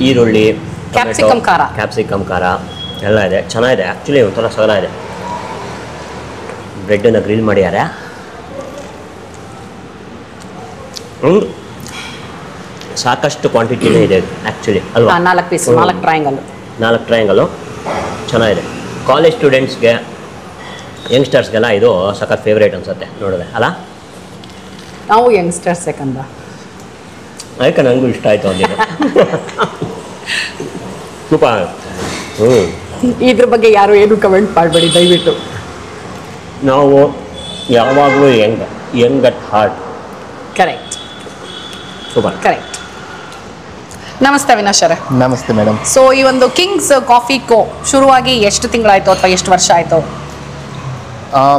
ಈರುಳ್ಳಿ, ಕ್ಯಾಪ್ಸಿಕಮ್ ಖಾರ, ಕ್ಯಾಪ್ಸಿಕಮ್ ಖಾರ ಎಲ್ಲ ಇದೆ, ಚೆನ್ನಾಗಿದೆ. ಆ್ಯಕ್ಚುಲಿ ಒಂಥರ ಸಗಲ ಇದೆ. ಬ್ರೆಡ್ಡನ್ನು ಗ್ರಿಲ್ ಮಾಡಿದ್ದಾರೆ. ಒಂದು ಸಾಕಷ್ಟು ಕ್ವಾಂಟಿಟಿನೇ ಇದೆ ಆ್ಯಕ್ಚುಲಿ ಅಲ್ವಾ? 4 ಪೀಸ್, 4 ಟ್ರಯಾಂಗಲ್ಲು, 4 ಟ್ರಯಾಂಗಲ್ಲು ಚೆನ್ನಾಗಿದೆ. ಕಾಲೇಜ್ ಸ್ಟೂಡೆಂಟ್ಸ್ಗೆ, ಯಂಗ್ಸ್ಟರ್ಸ್ಗೆಲ್ಲ ಇದು ಸಖತ್ ಫೇವ್ರೇಟ್ ಅನಿಸುತ್ತೆ ನೋಡಿದೆ ಅಲ್ಲ? ನಾವು ಯಂಗ್ಸ್ಟರ್ಸ್ ಯಾಕಂದ ಅದಕ್ಕೆ ನನಗೂ ಇಷ್ಟ ಆಯಿತು ಅದೇನು ಸೂಪರ್. ಇದ್ರ ಬಗ್ಗೆ ಯಾರು ಏನು ಕಮೆಂಟ್ ಮಾಡಬೇಡಿ ದಯವಿಟ್ಟು. ನಾವು ಯಾವಾಗಲೂ Young at heart. Correct super. Correct. ನಮಸ್ತೆ ಅವಿನಾಶ್ ಅವರೇ. ನಮಸ್ತೆ ಮೇಡಮ್. ಸೊ ಈ ಒಂದು ಕಿಂಗ್ಸ್ ಕಾಫಿ ಕೋ ಶುರುವಾಗಿ ಎಷ್ಟು ತಿಂಗಳಾಯ್ತು ಅಥವಾ ಎಷ್ಟು ವರ್ಷ ಆಯಿತು?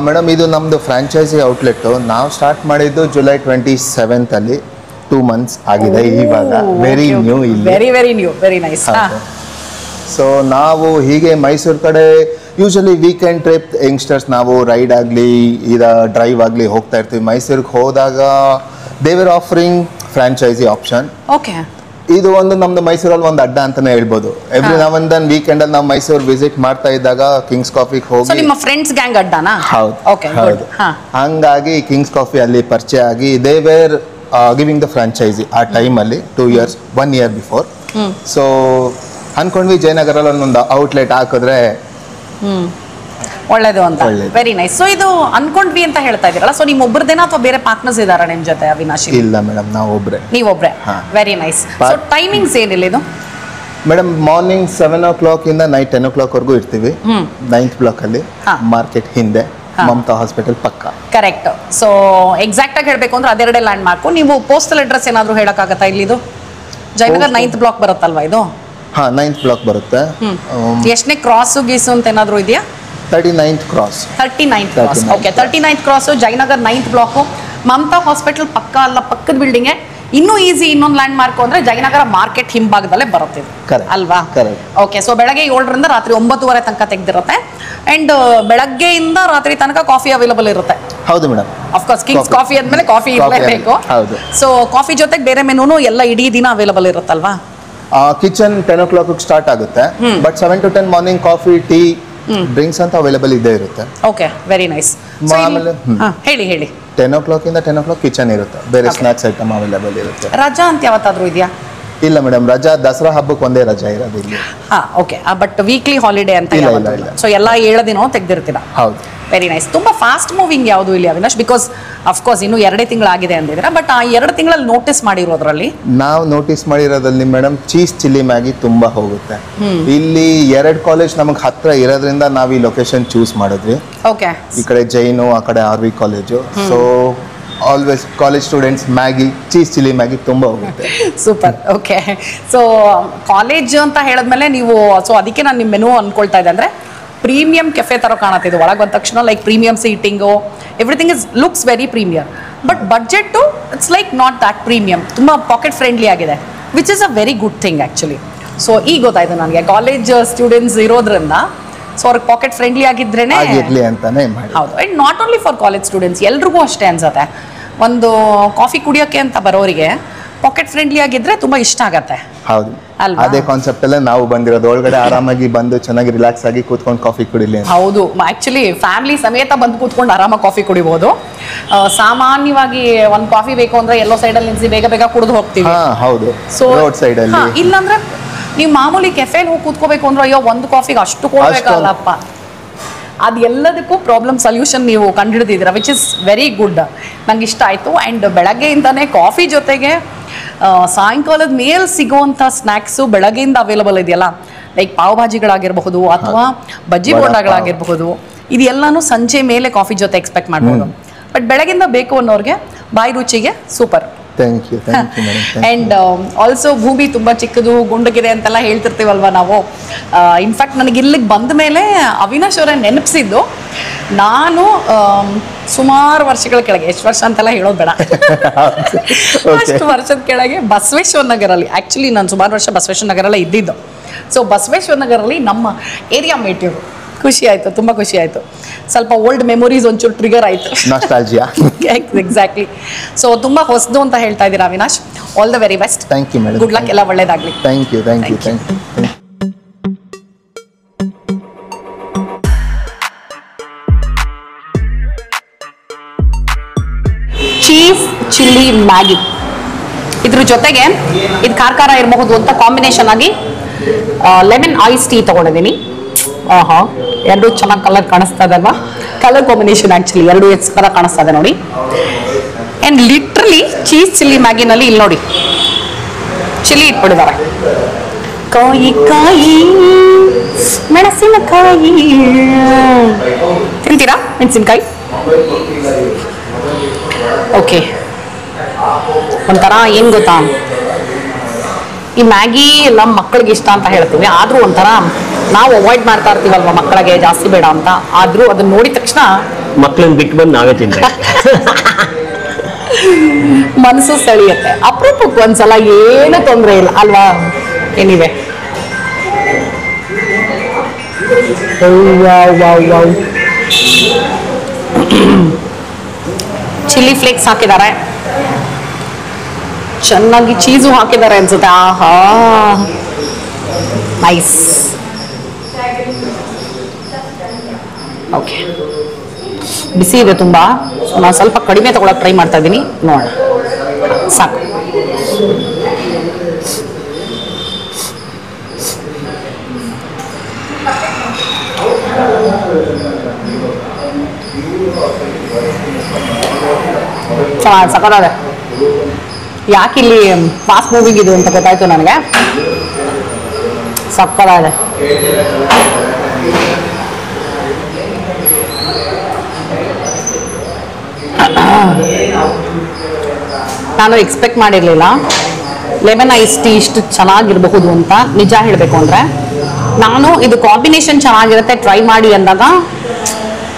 ಮೇಡಮ್ ಇದು ನಮ್ಮದು ಫ್ರಾಂಚೈಸಿ ಔಟ್ಲೆಟ್ಟು. ನಾವು ಸ್ಟಾರ್ಟ್ ಮಾಡಿದ್ದು ಜುಲೈ 27 2 months ಆಗಿದೆ ಇವಾಗ. ವೆರಿ ನ್ಯೂ ಇಲ್ಲಿ. Very new, very nice. So ನಾವು ಹೀಗೆ ಮೈಸೂರು ಕಡೆ ಯೂಶಲಿ ವೀಕೆಂಡ್ ಟ್ರಿಪ್ ಯಂಗ್ಸ್ಟರ್ಸ್ ನಾವು ರೈಡ್ ಆಗಲಿ ಡ್ರೈವ್ ಆಗಲಿ ಹೋಗ್ತಾ ಇರ್ತೀವಿ. ಮೈಸೂರಿಗೆ ಹೋದಾಗ they were offering franchise option. Okay. ಇದು ಒಂದು ನಮ್ದು ಮೈಸೂರಲ್ಲಿ ಒಂದು ಅಡ್ಡ ಅಂತಾನೆ ಹೇಳ್ಬೋದು. ಎವ್ರಿ ನಾವ್ ಅಂಡ್ ದೆನ್ ವೀಕೆಂಡ್ ಅಲ್ಲಿ ನಾವು ಮೈಸೂರು ವಿಸಿಟ್ ಮಾಡ್ತಾ ಇದ್ದಾಗ ಕಿಂಗ್ಸ್ ಕಾಫಿಗೆ ಹೋಗಿ. ನಿಮ್ಮ ಫ್ರೆಂಡ್ಸ್ ಗ್ಯಾಂಗ್ ಅಡ್ಡನಾ? ಹೌದು. ಓಕೆ, ಹೌದು. ಹಂಗಾಗಿ ಕಿಂಗ್ಸ್ ಕಾಫಿ ಅಲ್ಲಿ ಪರಿಚಯ ಆಗಿ they were giving the franchise ಆ ಟೈಮಲ್ಲಿ 2 years 1 year ಬಿಫೋರ್. ಸೊ ಅನ್ಕೊಂಡ್ವಿ ಜಯನಗರಲ್ಲಿ ಒಂದು ಔಟ್ಲೆಟ್ ಹಾಕಿದ್ರೆ ಒಳ್ಳೇದು ಅಂತ. Very nice. ಸೊ ಇದು ಅನ್ಕೊಂಡ್ವಿ ಅಂತ ಹೇಳ್ತಾ ಇದೀರಲ್ಲ, ಸೊ ನಿಮ್ಮ ಒಬ್ಬರದೇನಾ ಅಥವಾ ಬೇರೆ ಪಾರ್ಟ್ನರ್ಸ್ ಇದಾರ ನಿಮ್ ಜೊತೆ ಅವಿನಾಶ್? ಇಲ್ಲ ಮೇಡಮ್, ನಾವು ಒಬ್ರೆ. ನೀವೊಬ್ರೆ. Very nice. ಸೊ ಟೈಮಿಂಗ್ಸ್ ಏನಿಲ್ಲ ಇದು? ಮೇಡಮ್ ಮಾರ್ನಿಂಗ್ 7 o'clock ಇಂದ ನೈಟ್ 10 o'clock ವರೆಗೂ ಇರ್ತೀವಿ. 9th block ಅಲ್ಲಿ, ಮಾರ್ಕೆಟ್ ಹಿಂದೆ, ಮಮತಾ ಹಾಸ್ಪಿಟಲ್ ಪಕ್ಕ. ಕರೆಕ್ಟ್. ಸೊ ಎಕ್ಸಾಕ್ಟ್ ಆಗಿ ಹೇಳ್ಬೇಕು ಅಂದ್ರೆ ಅದೆರಡೇ ಲ್ಯಾಂಡ್ ಮಾರ್ಕ್. ನೀವು ಪೋಸ್ಟಲ್ ಅಡ್ರೆಸ್ ಏನಾದ್ರು ಹೇಳಕ್ಕಾಗತ್ತಾ? ಇಲ್ಲಿದು ಜಯನಗರ್ 9th block ಬರುತ್ತಲ್ವಾ ಇದು? 9th block ಬರುತ್ತೆ. ಎಷ್ಟನೇ ಕ್ರಾಸ್ ಗೀಸು ಅಂತ ಏನಾದ್ರು ಇದೆಯಾ? 39th cross. 39th cross. Okay, 39th cross, Jayanagar 9th block, Mamata hospital ಪಕ್ಕ ಅಲ್ಲ, ಪಕ್ಕದ ಬಿಲ್ಡಿಂಗ್. ಇನ್ನೂ ಈಸಿ ಇನ್ನೊಂದು ಲ್ಯಾಂಡ್ ಮಾರ್ಕ್ ಅಂದ್ರೆ ಜಯನಗರ ಮಾರ್ಕೆಟ್ ಹಿಂಭಾಗದಲ್ಲೇ ಬರುತ್ತೆ ಅಲ್ವಾ? ಓಕೆ. ಸೊ ಬೆಳಗ್ಗೆ 7ರಿಂದ ರಾತ್ರಿ 9:30 ತನಕ ತೆಗೆದಿರುತ್ತೆ. ಅಂಡ್ ಬೆಳಗ್ಗೆಯಿಂದ ರಾತ್ರಿ ತನಕ ಕಾಫಿ ಅವೈಲಬಲ್ ಇರುತ್ತೆ. ಹೌದು ಮೇಡಮ್. ಅಫ್ಕೋರ್ಸ್ ಕಿಂಗ್ಸ್ ಕಾಫಿ ಅಂದ್ಮೇಲೆ ಕಾಫಿ ಇರಲೇಬೇಕು. ಸೊ ಕಾಫಿ ಜೊತೆಗೆ ಬೇರೆ ಮೆನೂನು ಎಲ್ಲ ಇಡೀ ದಿನ ಅವೈಲಬಲ್ ಇರುತ್ತಲ್ವಾ? ಕಿಚನ್ 10 o'clock ಸ್ಟಾರ್ಟ್ ಆಗುತ್ತೆ. But 7 to 10 morning coffee, tea, drinks ಅಂತ ಅವೈಲಬಲ್ ಇದ್ದೇ ಇರುತ್ತೆ. Okay, very nice. ಹೇಳಿ 10 o'clock ಇಂದ 10 o'clock ಕಿಚನ್ ಇರುತ್ತೆ. ಬೇರೆ ಸ್ನಾಕ್ಸ್ ಐಟಮ್ ಅವೈಲಬಲ್ ಇರುತ್ತೆ. ರಜಾ ಅಂತ ಯಾವತ್ತಾದ್ರೂ ಇದೆಯಾ? ಇಲ್ಲ ಮೇಡಮ್, ರಜಾ ದಸರಾ ಹಬ್ಬಕ್ಕೆ ಒಂದೇ ರಜಾ ಇರೋದು ಇಲ್ಲಿ. ಓಕೆ. ಬಟ್ ವೀಕ್ಲಿ ಹಾಲಿಡೇ ಅಂತ ಇಲ್ಲ. ಸೊ ಎಲ್ಲ 7 ದಿನ ತೆಗ್ದಿರ್ತೀರಾ? ಹೌದು. Very nice. ತುಂಬಾ ಫಾಸ್ಟ್ ಮೂವಿಂಗ್ ಯಾವುದು ಇಲ್ಲಿ ಅವಿನಾಶ್? ಬಿಕಾಸ್ ಅಫ್ಕೋರ್ಸ್ ಇನ್ನು 2 ತಿಂಗಳಾಗಿದೆ ಅಂದಿದ್ರೆ, ಬಟ್ ಆ 2 ತಿಂಗಳಲ್ಲಿ ನೋಟಿಸ್ ಮಾಡಿರೋದ್ರಲ್ಲಿ ನಾವು ನೋಟಿಸ್ ಮಾಡಿರೋದ್ರಲ್ಲಿ ಮೇಡಮ್ ಚೀಸ್ ಚಿಲ್ಲಿ ಮ್ಯಾಗಿ ತುಂಬಾ ಹೋಗುತ್ತೆ. ಇಲ್ಲಿ 2 ಕಾಲೇಜ್ ನಮಗೆ ಹತ್ರ ಇರೋದ್ರಿಂದ ನಾವು ಈ ಲೊಕೇಶನ್ ಚೂಸ್ ಮಾಡಿದ್ವಿ. ಓಕೆ. ಈ ಕಡೆ ಜೈನು, ಆ ಕಡೆ RV college. So always college students Maggi, cheese chilli Maggi ತುಂಬ ಹೋಗುತ್ತೆ. ಸೂಪರ್. ಓಕೆ. ಸೊ ಕಾಲೇಜ್ ಅಂತ ಹೇಳಿದ್ಮೇಲೆ ನೀವು, ಸೊ ಅದಕ್ಕೆ ನಾನು ನಿಮ್ಮ ಮೆನು ಅನ್ಕೊಳ್ತಾ ಇದ್ದೆ, ಅಂದರೆ ಪ್ರೀಮಿಯಂ ಕೆಫೆ ಥರ ಕಾಣುತ್ತೆ ಇದು. ಒಳಗೆ ಬಂದ ತಕ್ಷಣ like premium seating, everything is looks very premier. But budget it's like not that premium. ತುಂಬ ಪಾಕೆಟ್ ಫ್ರೆಂಡ್ಲಿ ಆಗಿದೆ, which is a very good thing actually. So ಈಗ ಗೊತ್ತಾಯ್ತು ನನಗೆ, ಕಾಲೇಜ್ ಸ್ಟೂಡೆಂಟ್ಸ್ ಇರೋದ್ರಿಂದ ಸೊ ಅವ್ರಿಗೆ ಪಾಕೆಟ್ ಫ್ರೆಂಡ್ಲಿ ಆಗಿದ್ರೇನೆ ಅಂತಾನೆ. ಹೌದು. And not only for college students, ಎಲ್ರಿಗೂ ಅಷ್ಟೇ ಅನ್ಸುತ್ತೆ. ಒಂದು ಕಾಫಿ ಕುಡಿಯೋಕ್ಕೆ ಅಂತ ಬರೋರಿಗೆ ಪಾಕೆಟ್ ಫ್ರೆಂಡ್ಲಿ ಆಗಿದ್ರೆ ತುಂಬಾ ಇಷ್ಟ ಆಗತ್ತೆ. ಹೌದು, ಅದೇ ಕಾನ್ಸೆಪ್ಟ್ ಅಲ್ಲೇ ನಾವು ಬಂದಿರೋದು. ಒಳಗಡೆ ಆರಾಮಾಗಿ ಬಂದು ಚೆನ್ನಾಗಿ ರಿಲ್ಯಾಕ್ಸ್ ಆಗಿ ಕೂತ್ಕೊಂಡು ಕಾಫಿ ಕುಡಿಲಿ. ಹೌದು, ಆಕ್ಚುಲಿ ಫ್ಯಾಮಿಲಿ ಸಮೇತ ಬಂದು ಕೂತ್ಕೊಂಡು ಆರಾಮಾಗಿ ಕಾಫಿ ಕುಡಿಬಹುದು. ಸಾಮಾನ್ಯವಾಗಿ ಒಂದು ಕಾಫಿ ಬೇಕು ಅಂದ್ರೆ ಎಲ್ಲೋ ಸೈಡಲ್ಲಿ ನಿಲ್ಸಿ ಬೇಗ ಬೇಗ ಕುಡಿದು ಹೋಗ್ತೀವಿ. ಹೌದು. ಸೊ ರೋಡ್ ಸೈಡ್ ಅಲ್ಲಿ ಇಲ್ಲಾಂದ್ರೆ ನೀವು ಮಾಮೂಲಿ ಕೆಫೆಲ್ ಹೋಗಿ ಕೂತ್ಕೋಬೇಕು ಅಂದ್ರೆ ಅಯ್ಯೋ ಒಂದು ಕಾಫಿಗೆ ಅಷ್ಟು ಕೊಡ್ಬೇಕಲ್ಲಪ್ಪ. ಅದು ಎಲ್ಲದಕ್ಕೂ ಪ್ರಾಬ್ಲಮ್ ಸೊಲ್ಯೂಷನ್ ನೀವು ಕಂಡುಹಿಡಿದಿದ್ದೀರಾ, ವಿಚ್ ಇಸ್ ವೆರಿ ಗುಡ್. ನಂಗೆ ಇಷ್ಟ ಆಯಿತು. ಆ್ಯಂಡ್ ಬೆಳಗ್ಗೆಯಿಂದನೇ ಕಾಫಿ ಜೊತೆಗೆ ಸಾಯಂಕಾಲದ ಮೇಲೆ ಸಿಗೋವಂಥ ಸ್ನ್ಯಾಕ್ಸು ಬೆಳಗ್ಗೆಯಿಂದ ಅವೈಲಬಲ್ ಇದೆಯಲ್ಲ, ಲೈಕ್ ಪಾವ್ ಭಾಜಿಗಳಾಗಿರಬಹುದು ಅಥವಾ ಬಜ್ಜಿ ಬೋಂಡಾಗಳಾಗಿರಬಹುದು, ಇದೆಲ್ಲನೂ ಸಂಜೆ ಮೇಲೆ ಕಾಫಿ ಜೊತೆ ಎಕ್ಸ್ಪೆಕ್ಟ್ ಮಾಡ್ಬೋದು. ಬಟ್ ಬೆಳಗಿಂದ ಬೇಕು ಅನ್ನೋರಿಗೆ ಬಾಯಿ ರುಚಿಗೆ super. Thank you madam. And also ಭೂಮಿ ತುಂಬ ಚಿಕ್ಕದು ಗುಂಡಗಿದೆ ಅಂತೆಲ್ಲ ಹೇಳ್ತಿರ್ತೀವಲ್ವ ನಾವು. ಇನ್ಫ್ಯಾಕ್ಟ್ ನನಗೆ ಇಲ್ಲಿಗೆ ಬಂದ ಮೇಲೆ ಅವಿನಾಶ್ ಅವರೇ ನೆನಪಿಸಿದ್ದು, ನಾನು ಸುಮಾರು ವರ್ಷಗಳ ಕೆಳಗೆ, ಎಷ್ಟು ವರ್ಷ ಅಂತೆಲ್ಲ ಹೇಳೋದು ಬೇಡ, ಅಷ್ಟು ವರ್ಷದ ಕೆಳಗೆ ಬಸವೇಶ್ವರ ನಗರಲ್ಲಿ, ಆ್ಯಕ್ಚುಲಿ ನಾನು ಸುಮಾರು ವರ್ಷ ಬಸವೇಶ್ವರ ನಗರಲ್ಲೇ ಇದ್ದಿದ್ದು. ಸೊ ಬಸವೇಶ್ವರ ನಗರಲ್ಲಿ ನಮ್ಮ ಏರಿಯಾ ಮೇಟ್ ಇವರು. ಖುಷಿ ಆಯಿತು, ತುಂಬ ಖುಷಿ ಆಯಿತು. ಸ್ವಲ್ಪ ಓಲ್ಡ್ ಮೆಮೊರೀಸ್ ಒಂಚೂರು ಟ್ರಿಗರ್ ಆಯಿತು. ನಾಸ್ಟಾಲ್ಜಿಯಾ. ಎಕ್ಸಾಕ್ಟ್ಲಿ. ಸೊ ತುಂಬ ಹೊಸದು ಅಂತ ಹೇಳ್ತಾ ಇದ್ದೀರಾ Avinash. All the very best. Thank you madam. Good luck, ಎಲ್ಲ ಒಳ್ಳೇದಾಗಲಿ. Thank you. Cheese chilli Maggi, ಇದ್ರ ಜೊತೆಗೆ ಇದು ಖಾರ ಇರಬಹುದು ಅಂತ ಕಾಂಬಿನೇಷನ್ ಆಗಿ ಲೆಮನ್ ಐಸ್ ಟೀ ತಗೊಂಡಿದ್ದೀನಿ. ಎರಡು ಚೆನ್ನಾಗಿ ಕಲರ್ ಕಾಣಿಸ್ತಾ ಇದೆ ಅಲ್ವಾ? ಕಲರ್ ಕಾಂಬಿನೇಷನ್ ಆ್ಯಕ್ಚುಲಿ ಎರಡು ಕಾಣಿಸ್ತಾ ಇದೆ ನೋಡಿ. ಆ್ಯಂಡ್ ಲಿಟ್ರಲಿ ಚೀಸ್ ಚಿಲ್ಲಿ ಮ್ಯಾಗಿನಲ್ಲಿ ಇಲ್ಲಿ ನೋಡಿ ಚಿಲ್ಲಿ ಇಟ್ಬಿಟ್ಟಿದ್ದಾರೆ. ಕಾಯಿ ಮೆಣಸಿನಕಾಯಿ ತಿಂತೀರಾ? ಮೆಣಸಿನಕಾಯಿ ಓಕೆ. ಒಂಥರ ಏನು ಗೊತ್ತಾ, ಈ ಮ್ಯಾಗಿ ಎಲ್ಲ ಮಕ್ಕಳಿಗೆ ಇಷ್ಟ ಅಂತ ಹೇಳ್ತೀವಿ, ಆದರೂ ಒಂಥರ ನಾವು ಅವಾಯ್ಡ್ ಮಾಡ್ತಾ ಇರ್ತೀವಲ್ವ ಮಕ್ಕಳಿಗೆ ಜಾಸ್ತಿ ಬೇಡ ಅಂತ. ಆದರೂ ಅದನ್ನ ನೋಡಿದ ತಕ್ಷಣ ಮಕ್ಕಳನ್ನ ಬಿಟ್ಟು ಬಂದು ನಾವೇ ತಿಂತೇವೆ. ಮನಸ್ಸು ಸೆಳೆಯುತ್ತೆ. ಅಪರೂಪಕ್ಕೆ ಒಂದ್ಸಲ ಏನು ತೊಂದರೆ ಇಲ್ಲ ಅಲ್ವಾ? ಏನಿದೆ ಚಿಲ್ಲಿ ಫ್ಲೇಕ್ಸ್ ಹಾಕಿದ್ದಾರೆ, ಚೆನ್ನಾಗಿ ಚೀಸು ಹಾಕಿದ್ದಾರೆ ಅನ್ಸುತ್ತೆ. ಆಹಾ ನೈಸ್. ಓಕೆ, ಬಿಸಿ ಇದೆ ತುಂಬಾ. ನಾನು ಸ್ವಲ್ಪ ಕಡಿಮೆ ತಗೊಳಕ್ ಟ್ರೈ ಮಾಡ್ತಾ ಇದ್ದೀನಿ, ನೋಡೋಣ. ಸಾಕು. ಸಕತ್ತಾಗಿದೆ. ಯಾಕಿಲ್ಲಿ ಫಾಸ್ಟ್ ಮೂವಿಂಗ್ ಇದು ಅಂತ ಗೊತ್ತಾಯ್ತು ನನಗೆ. ಸಕ್ಕತ್ತಾಗಿದೆ. ನಾನು ಎಕ್ಸ್ಪೆಕ್ಟ್ ಮಾಡಿರಲಿಲ್ಲ ಲೆಮನ್ ಐಸ್ ಟೀ ಇಷ್ಟು ಚೆನ್ನಾಗಿರಬಹುದು ಅಂತ. ನಿಜ ಹೇಳಬೇಕು ಅಂದರೆ ನಾನು ಇದು ಕಾಂಬಿನೇಷನ್ ಚೆನ್ನಾಗಿರುತ್ತೆ ಟ್ರೈ ಮಾಡಿ ಅಂದಾಗ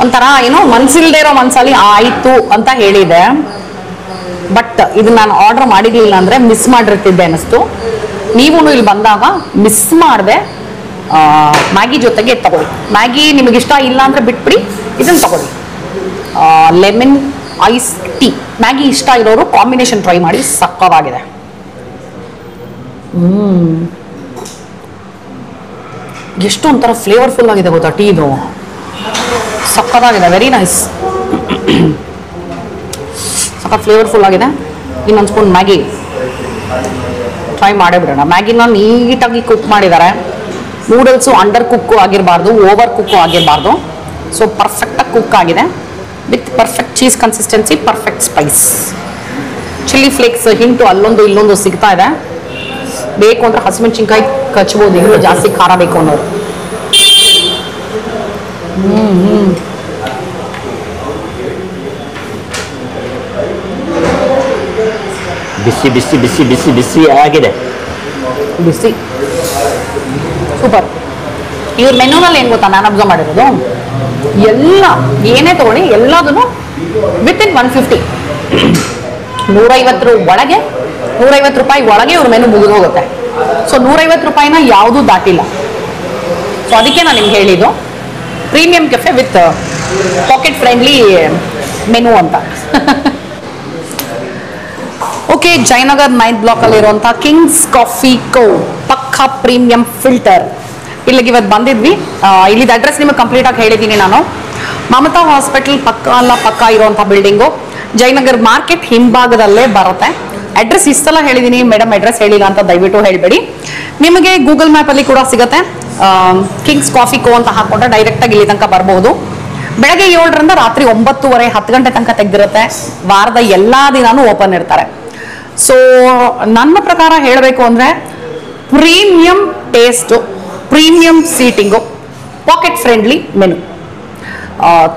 ಒಂಥರ ಏನೋ ಮನ್ಸಿಲ್ದೇ ಇರೋ ಮನ್ಸಲ್ಲಿ ಆಯಿತು ಅಂತ ಹೇಳಿದೆ. ಬಟ್ ಇದು ನಾನು ಆರ್ಡರ್ ಮಾಡಿರಲಿಲ್ಲ ಅಂದರೆ ಮಿಸ್ ಮಾಡಿರ್ತಿದ್ದೆ ಅನ್ನಿಸ್ತು. ನೀವು ಇಲ್ಲಿ ಬಂದಾಗ ಮಿಸ್ ಮಾಡಿದೆ ಮ್ಯಾಗಿ ಜೊತೆಗೆ ತಗೊಳ್ಳಿ. ಮ್ಯಾಗಿ ನಿಮಗಿಷ್ಟ ಇಲ್ಲ ಅಂದರೆ ಬಿಟ್ಬಿಡಿ, ಇದನ್ನು ತಗೊಳ್ಳಿ. ಲೆಮನ್ ಐಸ್ ಟೀ ಮ್ಯಾಗಿ ಇಷ್ಟ ಇರೋರು ಕಾಂಬಿನೇಷನ್ ಟ್ರೈ ಮಾಡಿ, ಸಕ್ಕತ್ತಾಗಿದೆ. ಎಷ್ಟು ಒಂಥರ ಫ್ಲೇವರ್ಫುಲ್ ಆಗಿದೆ ಗೊತ್ತಾ ಟೀ ಇದು, ಸಕ್ಕತ್ತಾಗಿದೆ. ವೆರಿ ನೈಸ್, ಸಖತ್ ಫ್ಲೇವರ್ಫುಲ್ ಆಗಿದೆ. ಇನ್ನೊಂದು ಸ್ಪೂನ್ ಮ್ಯಾಗಿ ಟ್ರೈ ಮಾಡೇ ಬಿಡೋಣ. ಮ್ಯಾಗಿನ ನೀಟಾಗಿ ಕುಕ್ ಮಾಡಿದ್ದಾರೆ. ನೂಡಲ್ಸು ಅಂಡರ್ ಕುಕ್ಕು ಆಗಿರಬಾರ್ದು, ಓವರ್ ಕುಕ್ಕು ಆಗಿರಬಾರ್ದು. ಸೊ ಪರ್ಫೆಕ್ಟಾಗಿ ಕುಕ್ ಆಗಿದೆ with perfect cheese consistency, perfect Spice. Chilli flakes hint ಅಲ್ಲೊಂದು ಇಲ್ಲೊಂದು ಸಿಗ್ತಾ ಇದೆ. ಬೇಕು ಅಂದರೆ ಹಸಿಮೆಣಸಿನ್ಕಾಯಿ ಕಚ್ಬೋದು, ಇನ್ನೂ ಜಾಸ್ತಿ ಖಾರ ಬೇಕು ಅನ್ನೋರು. ಬಿಸಿ ಬಿಸಿ ಬಿಸಿ ಬಿಸಿ ಬಿಸಿ ಆಗಿದೆ. ಬಿಸಿ ಸೂಪರ್. ಇವ್ರ ಮೆನುನಲ್ಲಿ ಏನು ಗೊತ್ತಾ ನಾನು ಅಬ್ಸರ್ವ್ ಮಾಡಿರೋದು, ಎಲ್ಲ ಏನೇ ತಗೊಳ್ಳಿ ಎಲ್ಲದನ್ನು ವಿತಿನ್ 150 150 ಒಳಗೆ 150 ರೂಪಾಯಿ ಒಳಗೆ ಇವ್ರ ಮೆನು ಮುಗಿದು ಹೋಗುತ್ತೆ. ಸೊ 150 ರೂಪಾಯಿನ ಯಾವುದೂ ದಾಟಿಲ್ಲ. ಸೊ ಅದಕ್ಕೆ ನಾನು ನಿಮ್ಗೆ ಹೇಳಿದ್ದು premium cafe with packet friendly menu ಅಂತ. ಓಕೆ, ಜಯನಗರ್ 9th ಬ್ಲಾಕಲ್ಲಿ ಇರುವಂಥ ಕಿಂಗ್ಸ್ ಕಾಫಿ ಕೋ ಪಕ್ಕಾ ಪ್ರೀಮಿಯಂ ಫಿಲ್ಟರ್ ಇಲ್ಲಿಗೆ ಇವತ್ತು ಬಂದಿದ್ವಿ. ಇಲ್ಲಿದ್ದು ಅಡ್ರೆಸ್ ನಿಮಗೆ ಕಂಪ್ಲೀಟಾಗಿ ಹೇಳಿದ್ದೀನಿ ನಾನು. ಮಮತಾ ಹಾಸ್ಪಿಟಲ್ ಪಕ್ಕ ಇರುವಂಥ ಬಿಲ್ಡಿಂಗು ಜಯನಗರ್ ಮಾರ್ಕೆಟ್ ಹಿಂಭಾಗದಲ್ಲೇ ಬರುತ್ತೆ. ಅಡ್ರೆಸ್ ಇಷ್ಟೆಲ್ಲ ಹೇಳಿದ್ದೀನಿ ಮೇಡಮ್, ಅಡ್ರೆಸ್ ಹೇಳಿಲ್ಲ ಅಂತ ದಯವಿಟ್ಟು ಹೇಳಬೇಡಿ. ನಿಮಗೆ ಗೂಗಲ್ ಮ್ಯಾಪಲ್ಲಿ ಕೂಡ ಸಿಗುತ್ತೆ. ಕಿಂಗ್ಸ್ ಕಾಫಿ ಕೋ ಅಂತ ಹಾಕ್ಕೊಂಡ್ರೆ ಡೈರೆಕ್ಟಾಗಿ ಇಲ್ಲಿ ತನಕ ಬರ್ಬೋದು. ಬೆಳಗ್ಗೆ 7ರಿಂದ ರಾತ್ರಿ 9:30 10 ಗಂಟೆ ತನಕ ತೆಗೆದಿರುತ್ತೆ. ವಾರದ ಎಲ್ಲ ದಿನಾನೂ ಓಪನ್ ಇರ್ತಾರೆ. ಸೊ ನನ್ನ ಪ್ರಕಾರ ಹೇಳಬೇಕು ಅಂದರೆ premium taste, premium seating, packet friendly menu.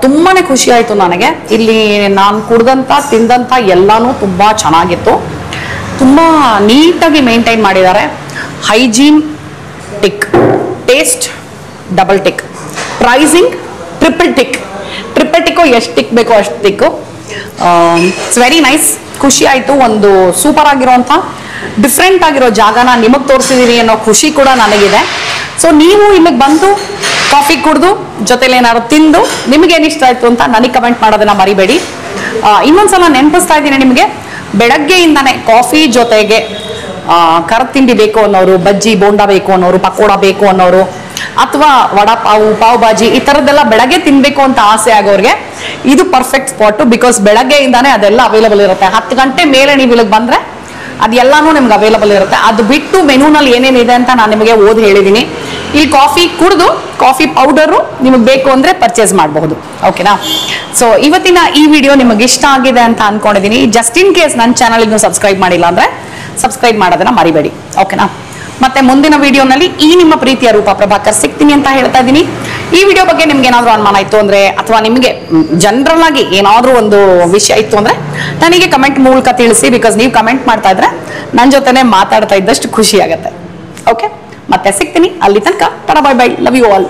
ತುಂಬಾ ಖುಷಿ ಆಯಿತು ನನಗೆ. ಇಲ್ಲಿ ನಾನು ಕುಡ್ದಂಥ ತಿಂದಂಥ ಎಲ್ಲನೂ ತುಂಬ ಚೆನ್ನಾಗಿತ್ತು. ತುಂಬ ನೀಟಾಗಿ ಮೇಂಟೈನ್ ಮಾಡಿದ್ದಾರೆ. Hygiene tick, taste double tick, pricing triple tick. Triple tick ಎಷ್ಟು ಟಿಕ್ ಬೇಕೋ ಅಷ್ಟು ಟಿಕ್ಕು. It's very nice. ಖುಷಿ ಆಯಿತು. ಒಂದು ಸೂಪರ್ ಆಗಿರೋಂಥ ಡಿಫ್ರೆಂಟ್ ಆಗಿರೋ ಜಾಗನ ನಿಮಗೆ ತೋರಿಸಿದೀನಿ ಅನ್ನೋ ಖುಷಿ ಕೂಡ ನನಗಿದೆ. ಸೊ ನೀವು ಇಲ್ಲಿಗೆ ಬಂದು ಕಾಫಿ ಕುಡಿದು ಜೊತೆಲಿ ಏನಾದ್ರು ತಿಂದು ನಿಮಗೇನಿಷ್ಟ ಆಯಿತು ಅಂತ ನನಗೆ ಕಮೆಂಟ್ ಮಾಡೋದನ್ನ ಮರಿಬೇಡಿ. ಇನ್ನೊಂದ್ಸಲ ನೆನಪಿಸ್ತಾ ಇದ್ದೀನಿ ನಿಮಗೆ, ಬೆಳಗ್ಗೆಯಿಂದನೇ ಕಾಫಿ ಜೊತೆಗೆ ಕರದ ತಿಂಡಿ ಬೇಕು ಅನ್ನೋರು, ಬಜ್ಜಿ ಬೋಂಡ ಬೇಕು ಅನ್ನೋರು, ಪಕೋಡ ಬೇಕು ಅನ್ನೋರು, ಅಥವಾ ವಡಾ ಪಾವ್ ಭಾಜಿ ಈ ಥರದ್ದೆಲ್ಲ ಬೆಳಗ್ಗೆ ತಿನ್ನಬೇಕು ಅಂತ ಆಸೆ ಆಗೋರಿಗೆ ಇದು ಪರ್ಫೆಕ್ಟ್ ಸ್ಪಾಟು. ಬಿಕಾಸ್ ಬೆಳಗ್ಗೆಯಿಂದಾನೇ ಅದೆಲ್ಲ ಅವೈಲಬಲ್ ಇರುತ್ತೆ. 10 ಗಂಟೆ ಮೇಲೆ ನೀವು ಇಲ್ಲಿಗೆ ಬಂದರೆ ಅದೆಲ್ಲನೂ ನಿಮ್ಗೆ ಅವೈಲಬಲ್ ಇರುತ್ತೆ. ಅದು ಬಿಟ್ಟು ಮೆನುನಲ್ಲಿ ಏನೇನಿದೆ ಅಂತ ನಾನು ನಿಮಗೆ ಓದಿ ಹೇಳಿದ್ದೀನಿ. ಇಲ್ಲಿ ಕಾಫಿ ಕುಡಿದು ಕಾಫಿ ಪೌಡರು ನಿಮಗೆ ಬೇಕು ಅಂದರೆ ಪರ್ಚೇಸ್ ಮಾಡಬಹುದು. ಓಕೆನಾ? ಸೊ ಇವತ್ತಿನ ಈ ವಿಡಿಯೋ ನಿಮಗೆ ಇಷ್ಟ ಆಗಿದೆ ಅಂತ ಅಂದ್ಕೊಂಡಿದ್ದೀನಿ. ಜಸ್ಟ್ ಇನ್ ಕೇಸ್ ನನ್ನ ಚಾನಲ್ ಇನ್ನೂ ಸಬ್ಸ್ಕ್ರೈಬ್ ಮಾಡಿಲ್ಲ ಅಂದರೆ ಸಬ್ಸ್ಕ್ರೈಬ್ ಮಾಡೋದನ್ನ ಮರಿಬೇಡಿ, ಓಕೆನಾ? ಮತ್ತೆ ಮುಂದಿನ ವಿಡಿಯೋನಲ್ಲಿ ಈ ನಿಮ್ಮ ಪ್ರೀತಿಯ ರೂಪಾ ಪ್ರಭಾಕರ್ ಸಿಗ್ತೀನಿ ಅಂತ ಹೇಳ್ತಾ ಇದ್ದೀನಿ. ಈ ವಿಡಿಯೋ ಬಗ್ಗೆ ನಿಮ್ಗೆ ಏನಾದ್ರು ಅನುಮಾನ ಇತ್ತು ಅಂದ್ರೆ, ಅಥವಾ ನಿಮಗೆ ಜನರಲ್ ಆಗಿ ಏನಾದ್ರೂ ಒಂದು ವಿಷಯ ಇತ್ತು ಅಂದ್ರೆ ನನಗೆ ಕಮೆಂಟ್ ಮೂಲಕ ತಿಳಿಸಿ. ಬಿಕಾಸ್ ನೀವು ಕಮೆಂಟ್ ಮಾಡ್ತಾ ಇದ್ರೆ ನನ್ನ ಜೊತೆನೆ ಮಾತಾಡ್ತಾ ಇದ್ದಷ್ಟು ಖುಷಿ ಆಗುತ್ತೆ. ಓಕೆ, ಮತ್ತೆ ಸಿಗ್ತೀನಿ. ಅಲ್ಲಿ ತನಕ tata, bye bye, love you all.